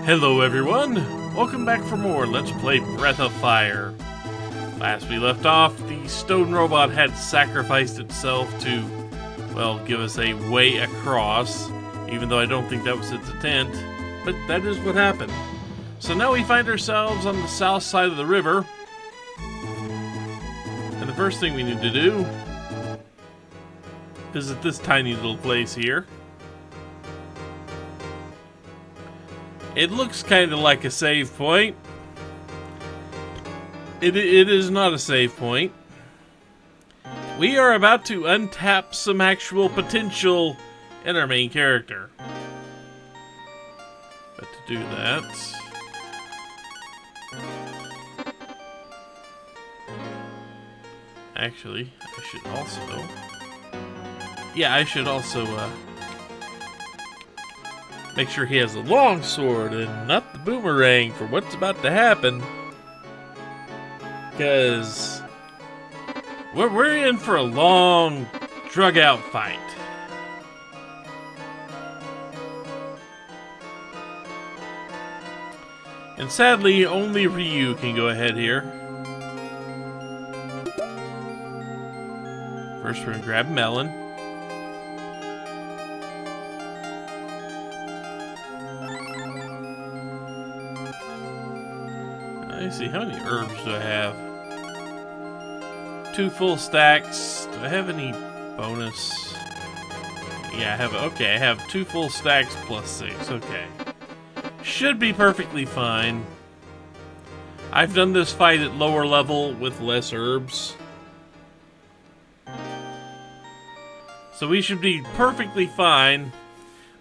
Hello everyone! Welcome back for more Let's Play Breath of Fire. Last we left off, the stone robot had sacrificed itself to, well, give us a way across, even though I don't think that was its intent, but that is what happened. So now we find ourselves on the south side of the river, and the first thing we need to do is visit this tiny little place here. It looks kind of like a save point. It is not a save point. We are about to untap some actual potential in our main character. But to do that, actually, I should also make sure he has a long sword and not the boomerang for what's about to happen. Because we're in for a long, drug-out fight. And sadly, only Ryu can go ahead here. First, we're going to grab Melon. Let's see, how many herbs do I have? 2 full stacks. Do I have any bonus? Yeah, I have. Okay, I have 2 full stacks plus 6. Okay. Should be perfectly fine. I've done this fight at lower level with less herbs. So we should be perfectly fine.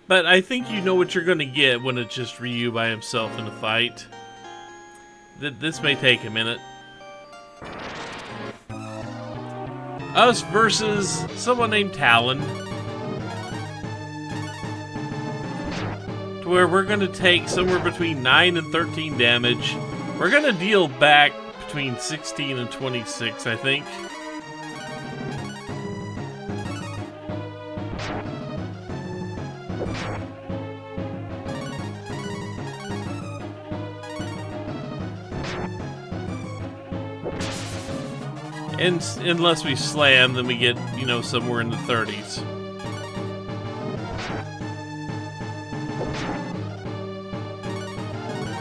But I think you know what you're going to get when it's just Ryu by himself in a fight. This may take a minute. Us versus someone named Talon. To where we're going to take somewhere between 9 and 13 damage. We're going to deal back between 16 and 26, I think. And unless we slam, then we get, you know, somewhere in the 30s.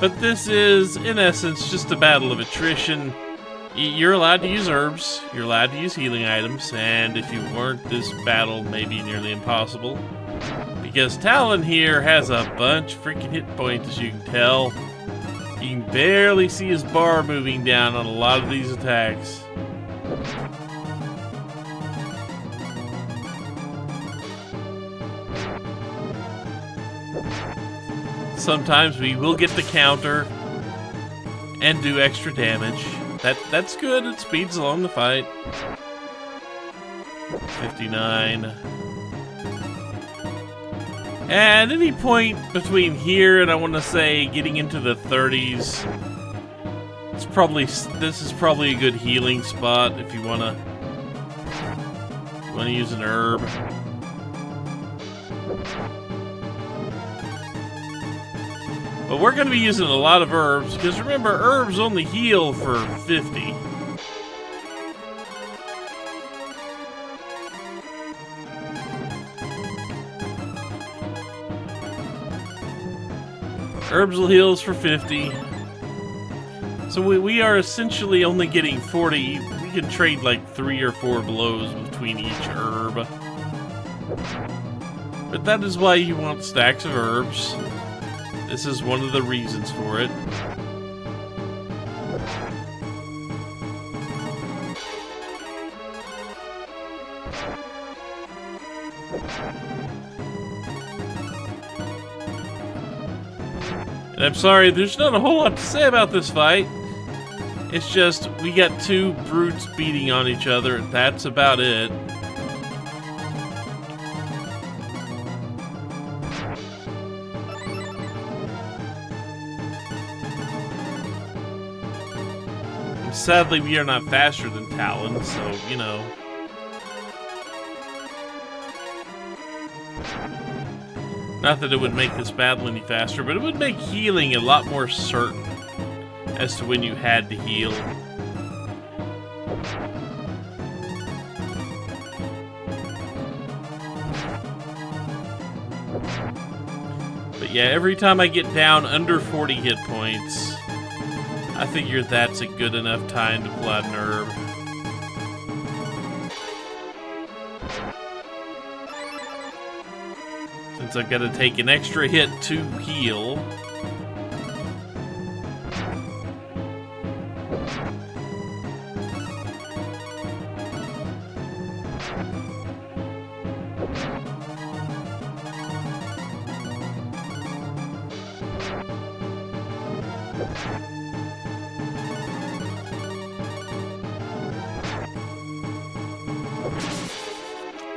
But this is, in essence, just a battle of attrition. You're allowed to use herbs, you're allowed to use healing items, and if you weren't, this battle may be nearly impossible. Because Talon here has a bunch of freaking hit points, as you can tell. You can barely see his bar moving down on a lot of these attacks. Sometimes we will get the counter and do extra damage. That's good, it speeds along the fight. 59. At any point between here and I want to say getting into the 30s, this is probably a good healing spot if you want to use an herb. But we're going to be using a lot of herbs, because remember, herbs only heal for 50. Herbs will heal us for 50. So we are essentially only getting 40. We can trade like 3 or 4 blows between each herb. But that is why you want stacks of herbs. This is one of the reasons for it. And I'm sorry, there's not a whole lot to say about this fight. It's just, we got 2 brutes beating on each other, and that's about it. Sadly, we are not faster than Talon, so, you know. Not that it would make this battle any faster, but it would make healing a lot more certain as to when you had to heal. But yeah, every time I get down under 40 hit points, I figure that's a good enough time to pull out an herb. Since I've got to take an extra hit to heal.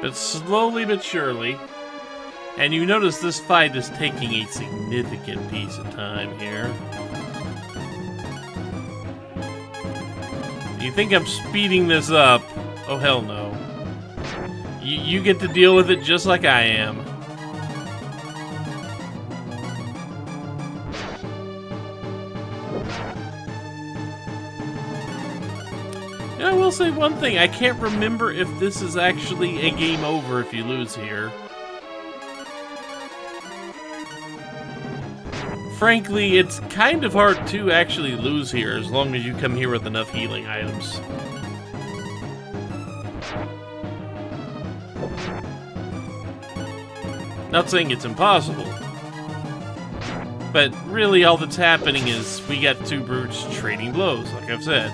But slowly but surely. And you notice this fight is taking a significant piece of time here. You think I'm speeding this up? Oh, hell no. You get to deal with it just like I am. I will say one thing. I can't remember if this is actually a game over if you lose here. Frankly, it's kind of hard to actually lose here as long as you come here with enough healing items. Not saying it's impossible. But really all that's happening is we got two brutes trading blows, like I've said.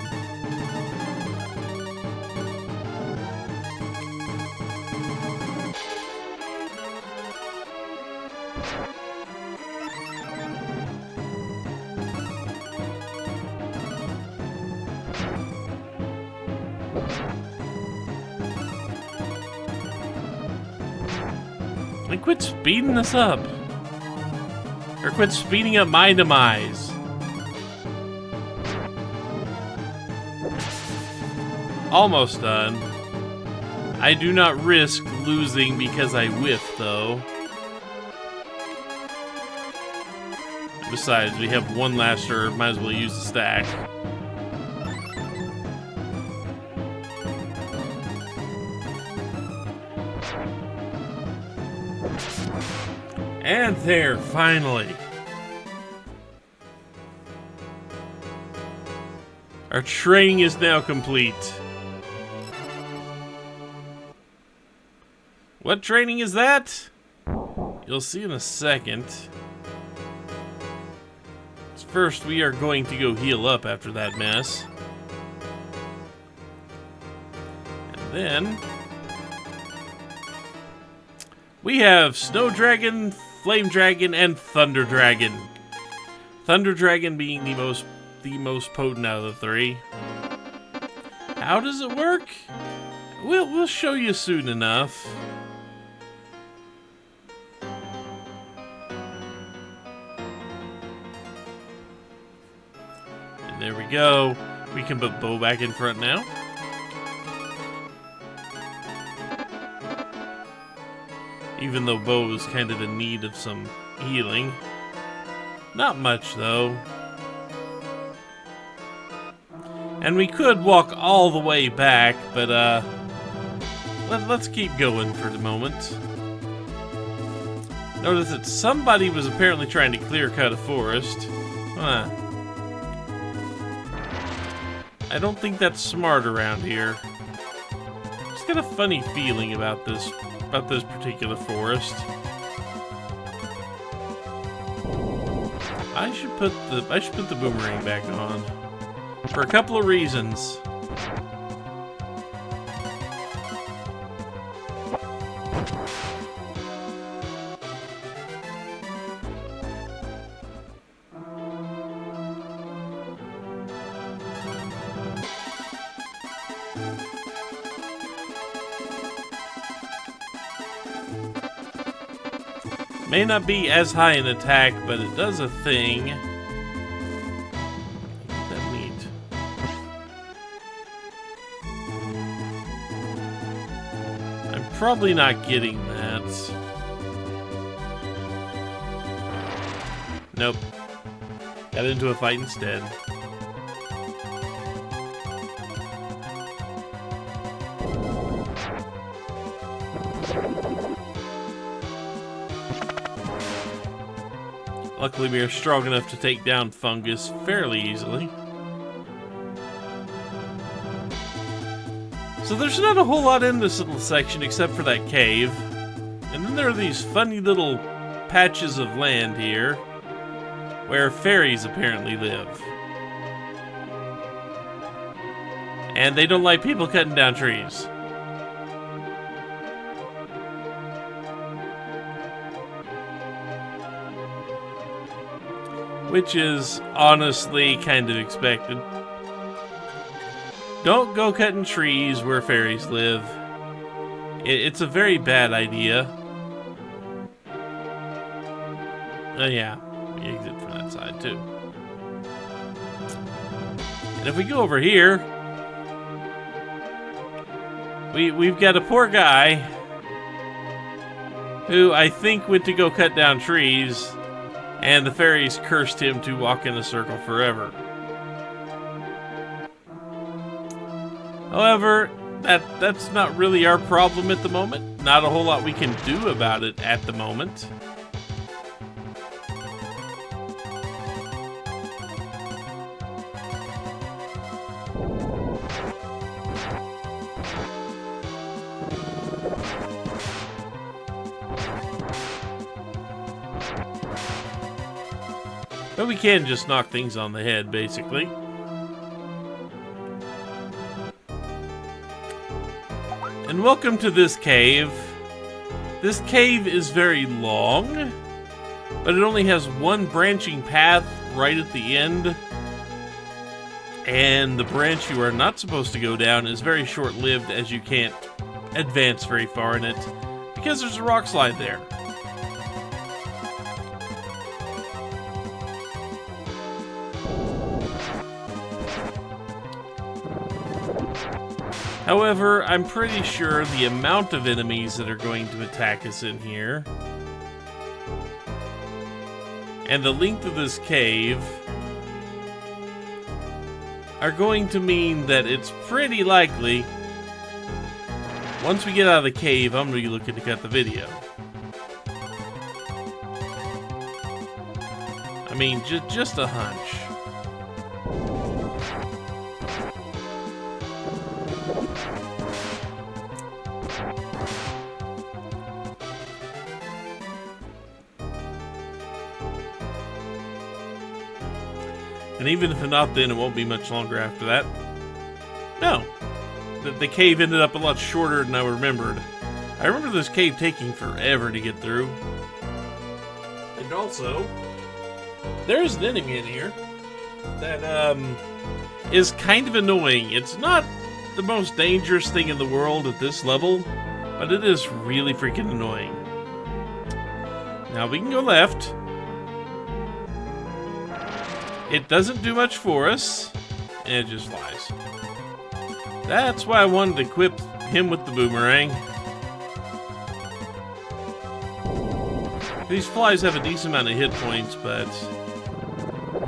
And quit speeding this up. Or quit speeding up my demise. Almost done. I do not risk losing because I whiff, though. Besides, we have one last herb. Might as well use the stack. And there, finally. Our training is now complete. What training is that? You'll see in a second. First, we are going to go heal up after that mess. And then we have Snow Dragon, Flame Dragon, and Thunder Dragon. Thunder Dragon being the most potent out of the three. How does it work? We'll show you soon enough. And there we go. We can put Bo back in front now. Even though Bo is kind of in need of some healing. Not much, though. And we could walk all the way back, but let's keep going for the moment. Notice that somebody was apparently trying to clear cut a forest. Huh. I don't think that's smart around here. Just got a funny feeling about this particular forest. I should put the boomerang back on for a couple of reasons. May not be as high in attack, but it does a thing. That neat. I'm probably not getting that. Nope. Got into a fight instead. Luckily, we are strong enough to take down fungus fairly easily. So there's not a whole lot in this little section except for that cave. And then there are these funny little patches of land here where fairies apparently live. And they don't like people cutting down trees. Which is honestly kind of expected. Don't go cutting trees where fairies live. It's a very bad idea. Oh yeah, we exit from that side too. And if we go over here, we've got a poor guy who I think went to go cut down trees, and the fairies cursed him to walk in a circle forever. However, that's not really our problem at the moment. Not a whole lot we can do about it at the moment. But we can just knock things on the head, basically. And welcome to this cave. This cave is very long, but it only has one branching path right at the end. And the branch you are not supposed to go down is very short-lived, as you can't advance very far in it, because there's a rock slide there. However, I'm pretty sure the amount of enemies that are going to attack us in here and the length of this cave are going to mean that it's pretty likely once we get out of the cave, I'm going to be looking to cut the video. I mean, just a hunch. And even if not, then it won't be much longer after that. No. The cave ended up a lot shorter than I remembered. I remember this cave taking forever to get through. And also, there's an enemy in here that is kind of annoying. It's not the most dangerous thing in the world at this level, but it is really freaking annoying. Now we can go left. It doesn't do much for us, and it just flies. That's why I wanted to equip him with the boomerang. These flies have a decent amount of hit points, but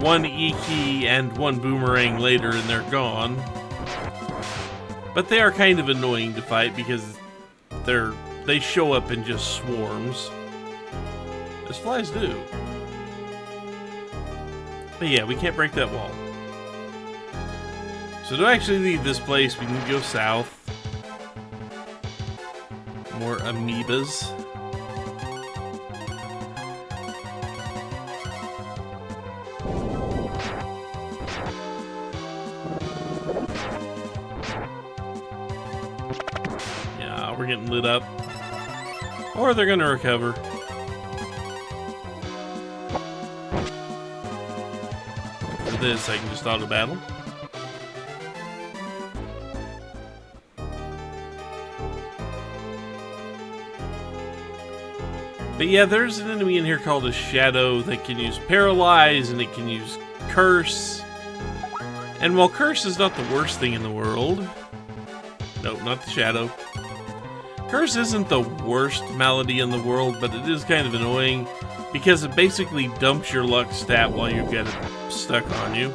one E key and one boomerang later and they're gone. But they are kind of annoying to fight because they show up in just swarms. As flies do. But yeah, we can't break that wall. So to actually leave this place, we need to go south. More amoebas. Yeah, we're getting lit up. Or they're gonna recover. This, I can just auto battle. But yeah, there's an enemy in here called a Shadow that can use Paralyze and it can use Curse. And while Curse is not the worst thing in the world, nope, not the Shadow. Curse isn't the worst malady in the world, but it is kind of annoying because it basically dumps your luck stat while you've got it stuck on you.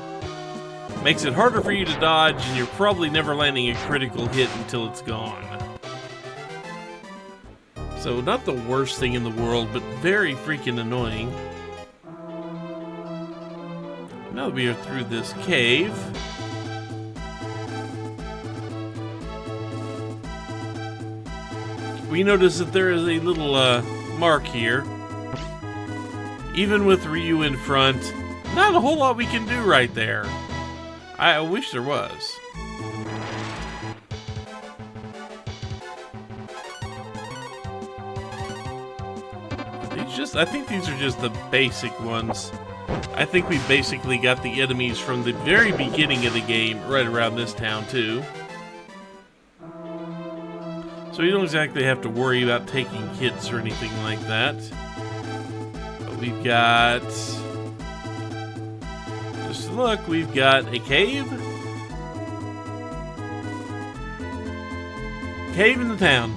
Makes it harder for you to dodge, and you're probably never landing a critical hit until it's gone. So, not the worst thing in the world, but very freaking annoying. Now that we are through this cave, we notice that there is a little mark here. Even with Ryu in front, not a whole lot we can do right there. I wish there was. I think these are just the basic ones. I think we basically got the enemies from the very beginning of the game right around this town too. So you don't exactly have to worry about taking hits or anything like that. But we've got... just look, we've got a cave. Cave in the town.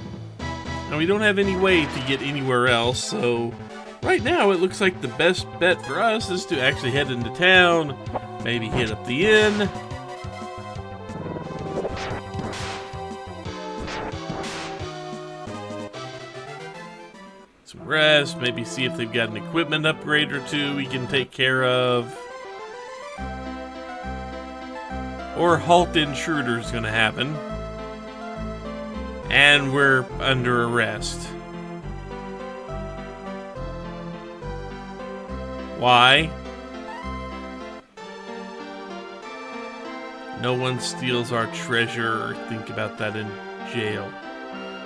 And we don't have any way to get anywhere else, so... right now, it looks like the best bet for us is to actually head into town, maybe hit up the inn. Some rest, maybe see if they've got an equipment upgrade or two we can take care of. Or halt intruder's gonna happen. And we're under arrest. Why? No one steals our treasure, or think about that in jail.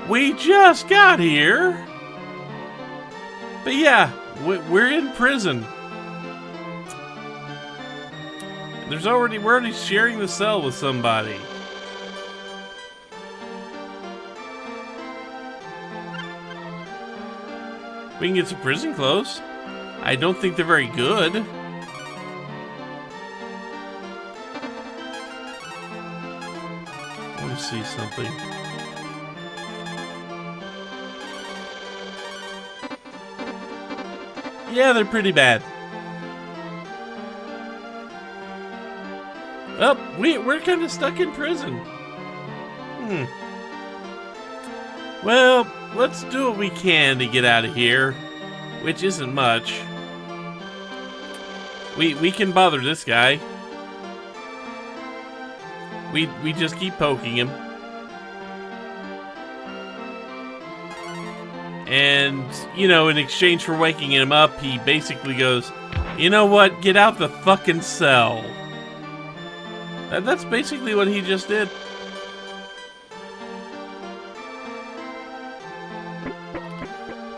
We just got here! But yeah, we're in prison. We're already sharing the cell with somebody. We can get some prison clothes. I don't think they're very good. Let me see something. Yeah, they're pretty bad. Oh, we're kind of stuck in prison. Well, let's do what we can to get out of here, which isn't much. We can bother this guy. We just keep poking him. And, you know, in exchange for waking him up, he basically goes, you know what, get out the fucking cell. That's basically what he just did.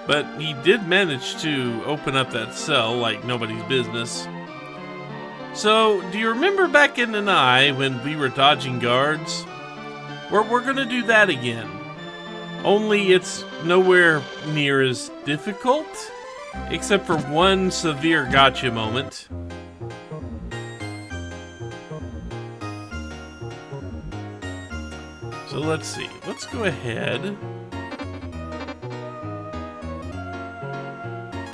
But he did manage to open up that cell like nobody's business. So, do you remember back in an eye when we were dodging guards? We're gonna do that again. Only it's nowhere near as difficult, except for one severe gotcha moment. So let's see. Let's go ahead.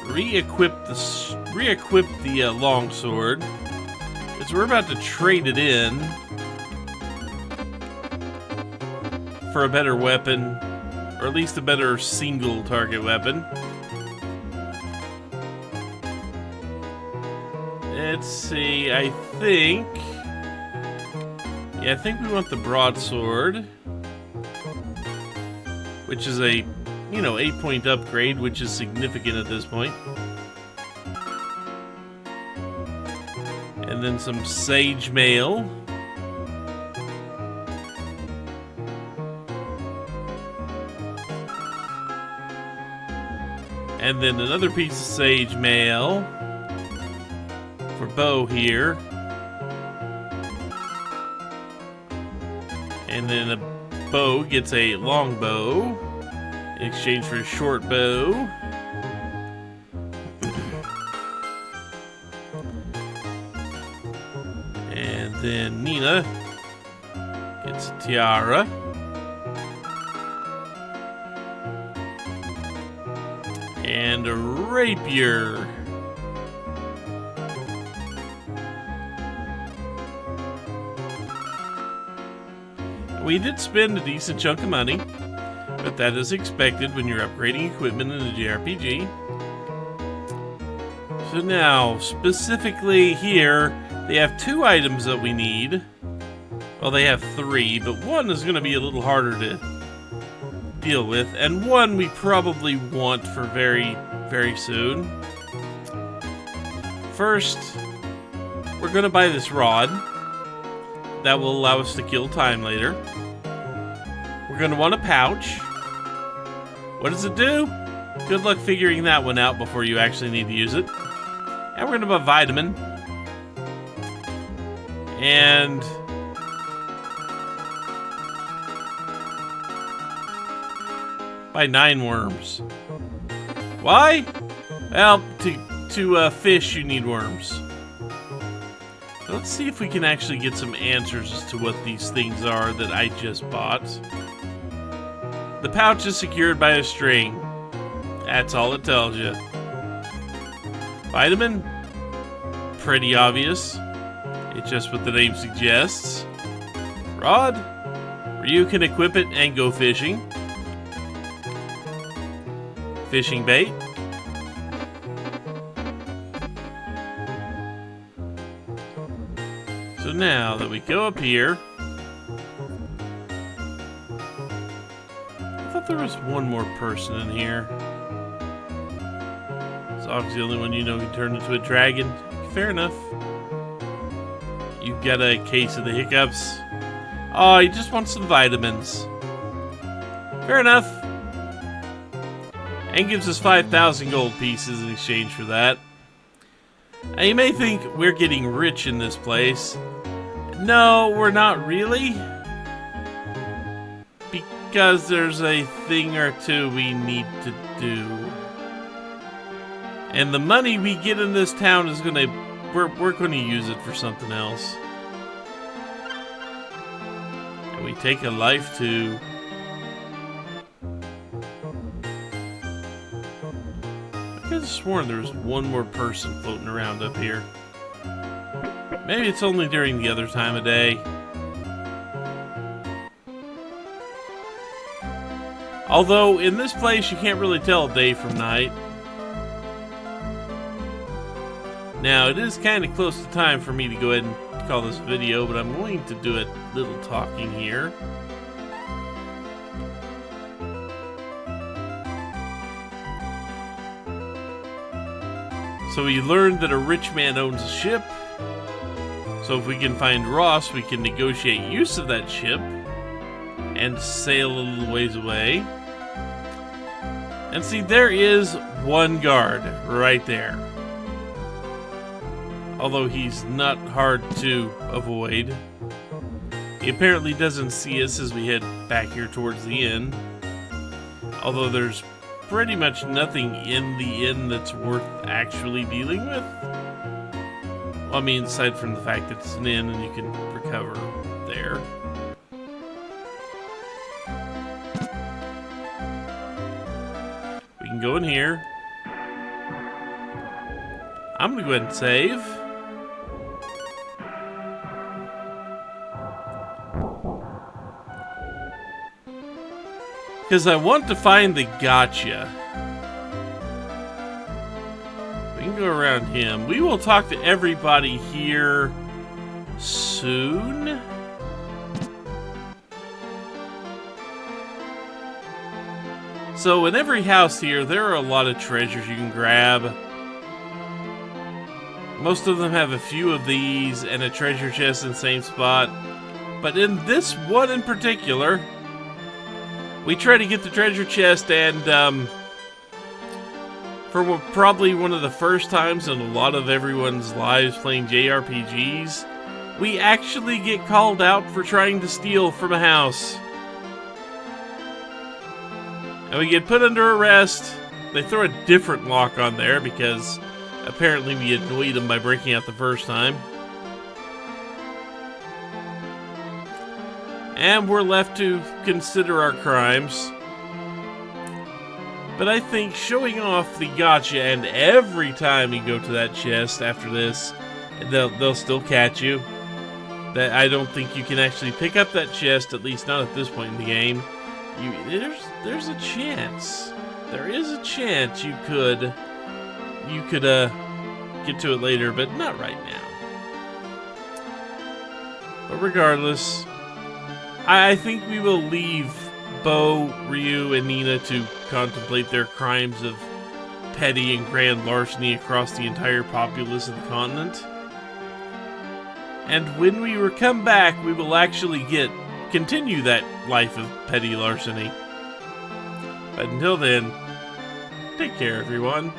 Re-equip the longsword. Because we're about to trade it in for a better weapon, or at least a better single target weapon. Let's see, I think we want the broadsword, which is a, 8-point upgrade, which is significant at this point. And then some sage mail. And then another piece of sage mail for bow here. And then a bow gets a long bow in exchange for a short bow. And then Nina gets a tiara. And and a rapier. We did spend a decent chunk of money, but that is expected when you're upgrading equipment in a JRPG. So now, specifically here, they have 2 items that we need. Well, they have 3, but one is going to be a little harder to deal with, and one we probably want for very, very soon. First, we're going to buy this rod. That will allow us to kill time later. We're going to want a pouch. What does it do? Good luck figuring that one out before you actually need to use it. And we're going to buy a vitamin. And buy 9 worms. Why? Well, to fish you need worms. Let's see if we can actually get some answers as to what these things are that I just bought. The pouch is secured by a string. That's all it tells you. Vitamin? Pretty obvious. It's just what the name suggests. Rod? Where you can equip it and go fishing. Fishing bait? So now that we go up here, I thought there was one more person in here. Zog's the only one you know can turn into a dragon. Fair enough. You got a case of the hiccups. Oh, you just want some vitamins. Fair enough. And gives us 5,000 gold pieces in exchange for that. Now you may think we're getting rich in this place. No, we're not really. Because there's a thing or two we need to do. And the money we get in this town is gonna... We're gonna use it for something else. And we take a life to... I could have sworn there was one more person floating around up here. Maybe it's only during the other time of day. Although, in this place, you can't really tell day from night. Now, it is kind of close to time for me to go ahead and call this video, but I'm going to do a little talking here. So we learned that a rich man owns a ship. So if we can find Ross, we can negotiate use of that ship and sail a little ways away. And see, there is one guard right there. Although he's not hard to avoid. He apparently doesn't see us as we head back here towards the inn. Although there's pretty much nothing in the inn that's worth actually dealing with. Well, I mean, aside from the fact that it's an inn and you can recover there. We can go in here. I'm gonna go ahead and save. Because I want to find the gotcha. We can go around him. We will talk to everybody here soon. So in every house here, there are a lot of treasures you can grab. Most of them have a few of these and a treasure chest in the same spot. But in this one in particular, we try to get the treasure chest, and for probably one of the first times in a lot of everyone's lives playing JRPGs, we actually get called out for trying to steal from a house. And we get put under arrest. They throw a different lock on there because apparently we annoyed them by breaking out the first time. And we're left to consider our crimes. But I think showing off the gotcha, and every time you go to that chest after this, they'll still catch you. That I don't think you can actually pick up that chest, at least not at this point in the game. There's a chance. There is a chance you could get to it later, but not right now. But regardless, I think we will leave Bo, Ryu, and Nina to contemplate their crimes of petty and grand larceny across the entire populace of the continent. And when we come back, we will actually continue that life of petty larceny. But until then, take care, everyone.